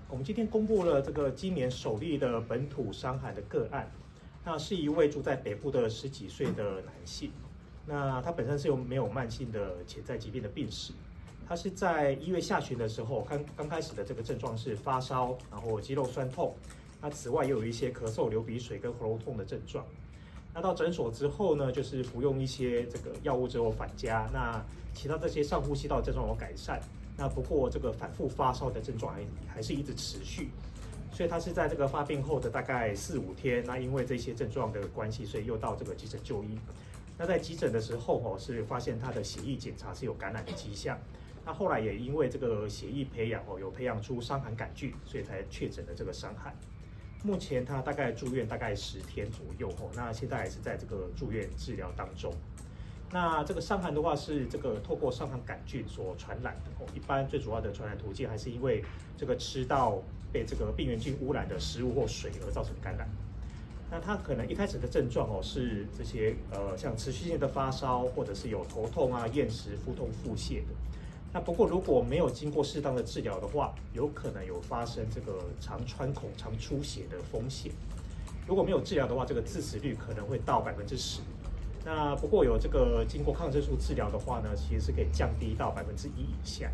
我们今天公布了这个今年首例的本土伤寒的个案，那是一位住在北部的10几岁的男性，那他本身是没有慢性的潜在疾病的病史，他是在1月下旬的时候，刚开始的这个症状是发烧，然后肌肉酸痛，那此外也有一些咳嗽、流鼻水跟喉咙痛的症状。那到诊所之后呢，就是服用一些这个药物之后返家，那其他这些上呼吸道症状有改善。那不过这个反复发烧的症状还是一直持续，所以他是在这个发病后的大概4、5天，那因为这些症状的关系，所以又到这个急诊就医。那在急诊的时候是发现他的血液检查是有感染的迹象。那后来也因为这个血液培养有培养出伤寒杆菌，所以才确诊了这个伤寒。目前他大概住院大概10天左右那现在还是在这个住院治疗当中。那这个伤寒的话是这个透过伤寒杆菌所传染的一般最主要的传染途径还是因为这个吃到被这个病原菌污染的食物或水而造成感染。那他可能一开始的症状是这些像持续性的发烧，或者是有头痛啊、厌食、腹痛、腹泻的。那不过如果没有经过适当的治疗的话，有可能有发生这个肠穿孔、肠出血的风险。如果没有治疗的话，这个致死率可能会到10%。那不过有这个经过抗生素治疗的话呢，其实是可以降低到1%以下。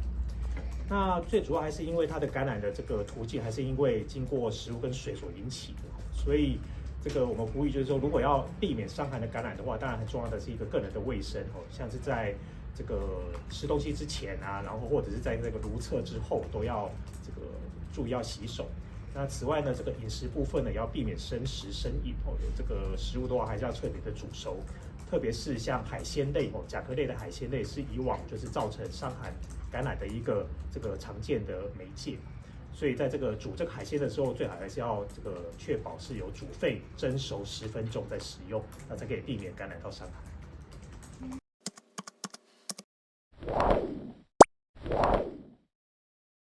那最主要还是因为它的感染的这个途径还是因为经过食物跟水所引起的，所以这个我们呼吁就是说，如果要避免伤寒的感染的话，当然很重要的是一个个人的卫生像是在这个吃东西之前啊，然后或者是在这个如厕之后都要这个注意要洗手。那此外呢，这个饮食部分呢，也要避免生食生饮有这个食物的话，还是要彻底的煮熟，特别是像海鲜类甲壳类的海鲜类，是以往就是造成伤寒感染的一个这个常见的媒介。所以在这个煮这个海鲜的时候，最好还是要这个确保是有煮沸蒸熟10分钟再食用，那才可以避免感染到伤寒。